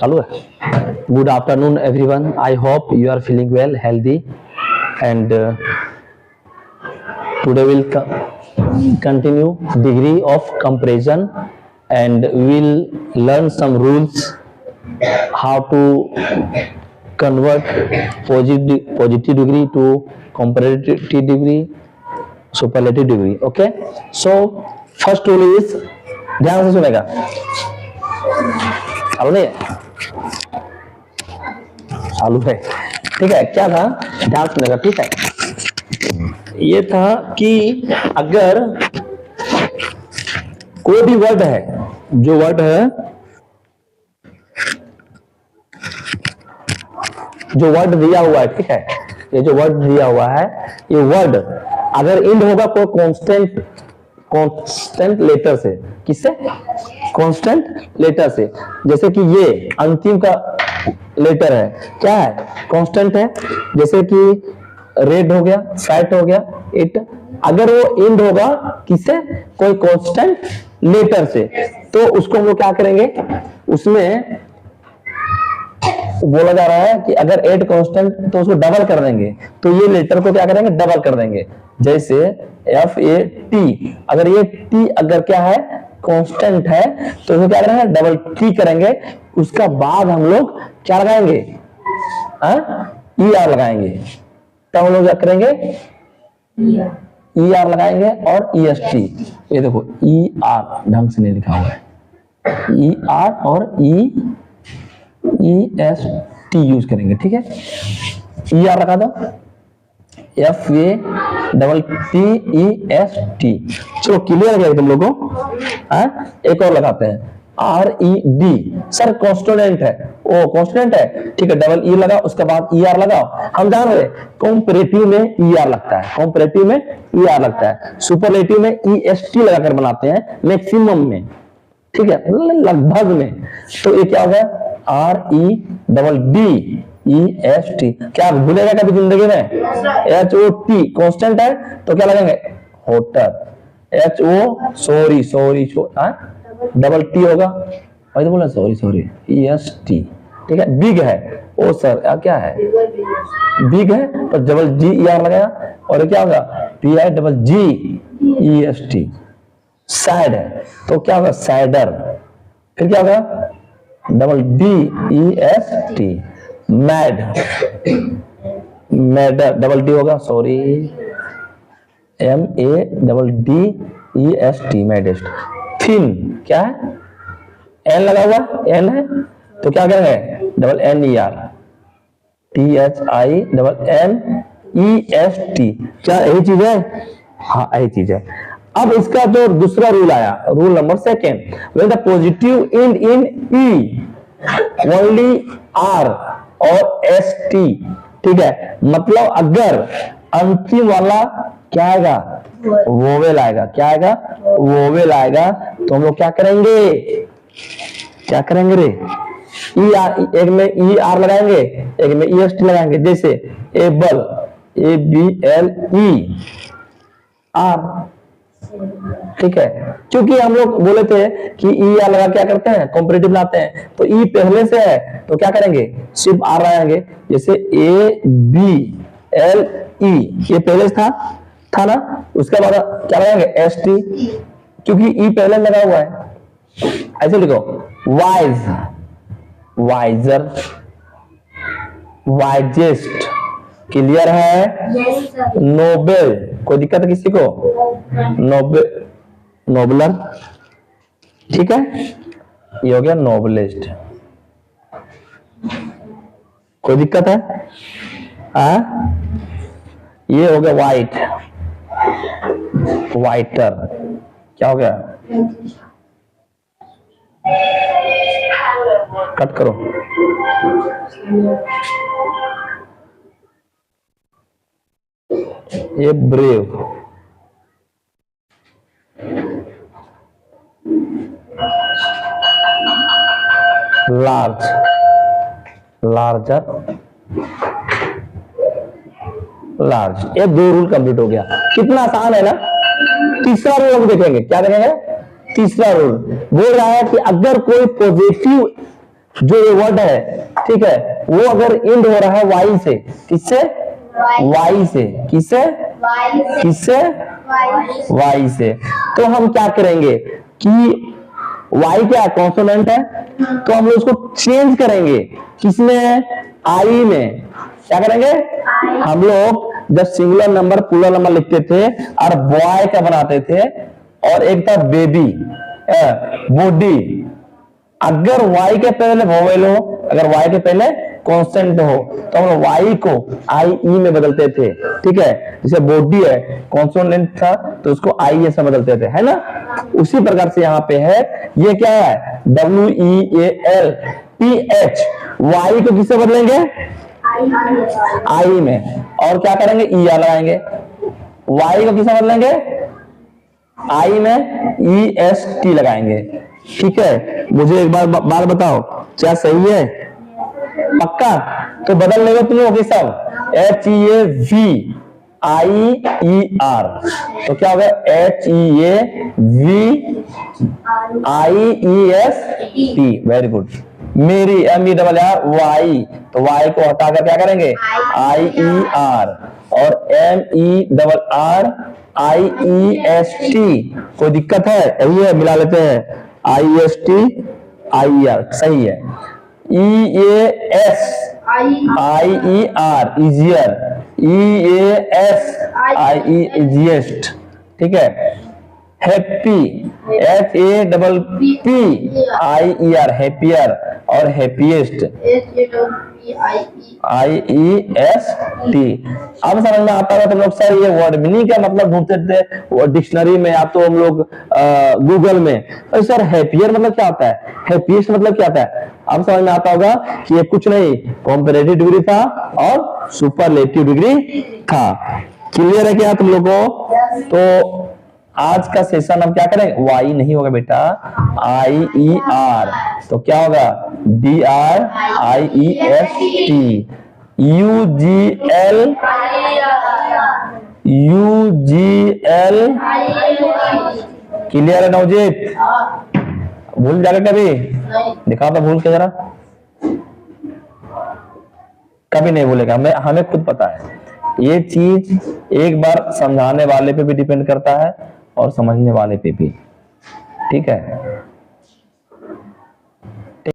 चालू है। Good afternoon everyone, I hope you are feeling well, healthy and today will continue degree of comparison and we will learn some rules how to convert positive degree to comparative degree, superlative degree. Okay, so first rule is, ध्यान से सुनेगा, चालू नहीं है, चालू है, ठीक है। क्या था, ध्यान सुनेगा, ठीक है। ये था कि अगर कोई भी वर्ड है, जो वर्ड है, जो वर्ड दिया हुआ है, ठीक है, ये जो वर्ड दिया हुआ है, ये वर्ड अगर इंड होगा कोई कांस्टेंट लेटर से, किससे, कांस्टेंट लेटर से, जैसे कि ये अंतिम का लेटर है, क्या है, कांस्टेंट है, जैसे कि रेड हो गया, फैट हो गया, इट, अगर वो इंड होगा किससे, कोई कांस्टेंट लेटर से, तो उसको हम लोग क्या करेंगे, उसमें बोला जा रहा है कि अगर एट कांस्टेंट तो उसको डबल कर देंगे, तो ये लेटर को क्या करेंगे, डबल कर देंगे। जैसे एफ ए टी, अगर ये टी अगर क्या है, कांस्टेंट है, तो उसको क्या करेंगे, डबल टी करेंगे, उसका बाद हम लोग क्या लगाएंगे, ई आर लगाएंगे, तब हम लोग क्या करेंगे, ई आर लगाएंगे और ई एस टी। ये देखो ई आर ढंग से नहीं लिखा हुआ है, ई आर और ई एस टी यूज करेंगे, ठीक है। ई आर लगा दो, F A double T E S T, चलो क्लियर है तुम लोगों को। एक और लगाते हैं, R E D, sir constant है, ओ कॉन्स्टेंट है, ठीक है, डबल ई लगा, उसके बाद ई आर लगाओ। हम जान रहे कॉम्परेटिव में ई आर लगता है, कॉम्परेटिव में ई आर लगता है, सुपरलेटिव में ई एस टी लगाकर बनाते हैं, मैक्सिमम में, ठीक है, लगभग में। तो ये क्या होगा, R E double D E S T, क्या भूलेगा कभी जिंदगी में, एच ओ टी कांस्टेंट है, तो क्या लगेंगे, hotter, H O sorry double T होगा, वही तो बोला, सॉरी ई एस टी, ठीक है। बिग है, ओ सर क्या है, बिग है, तो डबल जी ई आर लगाया, और क्या होगा, P I double G E S T. Sad है, तो क्या होगा, सैडर, फिर क्या होगा, double D E S T. Mad, madder double D होगा, sorry M A double D E S T, maddest. Thin क्या है, एन लगा हुआ, एन है, तो क्या करेंगे, double N E R, T H I double N E S T, क्या यही चीज है, हाँ यही चीज है। अब इसका जो दूसरा रूल आया, rule number second, when the positive end in E only R और एस टी, ठीक है, मतलब अगर अंतिम वाला क्या आएगा, वोवेल आएगा, क्या आएगा, वोवेल आएगा, तो हम लोग क्या करेंगे रे, ई आर, एक में ई आर लगाएंगे, एक में ई एस टी लगाएंगे, जैसे able, A B L E R, ठीक है। क्योंकि हम लोग बोले थे कि ई आर लगा क्या करते हैं, कॉम्परेटिव लाते हैं, तो ई पहले से है, तो क्या करेंगे, सिर्फ आर लगाएंगे, जैसे ए बी एल ई, ये पहले से था ना, उसके बाद क्या लगाएंगे, एस टी, क्योंकि ई पहले लगा हुआ है। ऐसे लिखो, वाइज, वाइजर, वाइजेस्ट, क्लियर है, नोबेल, कोई दिक्कत है किसी को, नोबेल, नोबलर, ठीक है, ये हो गया नोबलिस्ट, कोई दिक्कत है, ये हो गया वाइट, वाइटर, क्या हो गया, कट करो, ये ब्रेव, लार्ज, लार्जर, लार्ज। ये दो रूल कंप्लीट हो गया, कितना आसान है ना। तीसरा रूल हम देखेंगे, क्या देखेंगे, तीसरा रूल बोल रहा है कि अगर कोई पॉजिटिव जो ये वर्ड है, ठीक है, वो अगर इंड हो रहा है वाई से, किससे? वाई से। किससे? किससे? वाई से। तो हम क्या करेंगे कि वाई क्या कॉन्सोनेंट है, तो हम लोग उसको चेंज करेंगे किसमें? आई में। क्या करेंगे? हम लोग जब सिंगुलर नंबर प्लूरल नंबर लिखते थे और बॉय का बनाते थे, और एक था बेबी, बॉडी, अगर वाई के पहले वोवेल हो, अगर वाई के पहले कॉन्स्टेंट हो, तो हम वाई को आई ई में बदलते थे, ठीक है। जैसे बॉडी है, कॉन्सोनेंट था तो उसको आई ए से बदलते थे, है ना। उसी प्रकार से यहाँ पे है, ये क्या है? WEAL वाई को किससे बदलेंगे? आई में। और क्या करेंगे? ई आर लगाएंगे। वाई को किससे बदलेंगे? आई में EST लगाएंगे, ठीक है। मुझे एक बात बताओ, क्या सही है? पक्का? तो बदल लेंगे तुम लोग सब, HEAVIER, तो क्या होगा? HEAVIEST। Very good. मेरी MERR वाई, तो वाई को हटाकर क्या करेंगे? IER। और MERRIEST, कोई दिक्कत है? यही है, मिला लेते हैं, IEST IER, सही है। EAS IER easier, EAS IEAST, ठीक है। हैप्पी HAPPIER हैप्पियर, और हैप्पीएस्ट IEST। अब समझ में आता है? तो लोग सर ये वर्ड मीनिंग का मतलब ढूंढते थे डिक्शनरी में, या तो हम लोग गूगल में, तो सर हैप्पियर मतलब क्या होता है, हैप्पीएस्ट मतलब क्या होता है? अब समझ में आता होगा कि ये कुछ नहीं, कॉम्पैरेटिव डिग्री था और सुपरलेटिव डिग्री था। क्लियर है क्या तुम लोगों को? तो आज का सेशन हम क्या करेंगे? वाई नहीं होगा बेटा, IER, तो क्या होगा? DRIEST, UGL। क्लियर है नवजीत? भूल जाएगा कभी? दिखा तो भूल के जरा। कभी नहीं भूलेगा, हमें खुद पता है। ये चीज एक बार समझाने वाले पे भी डिपेंड करता है और समझने वाले पे भी, ठीक है।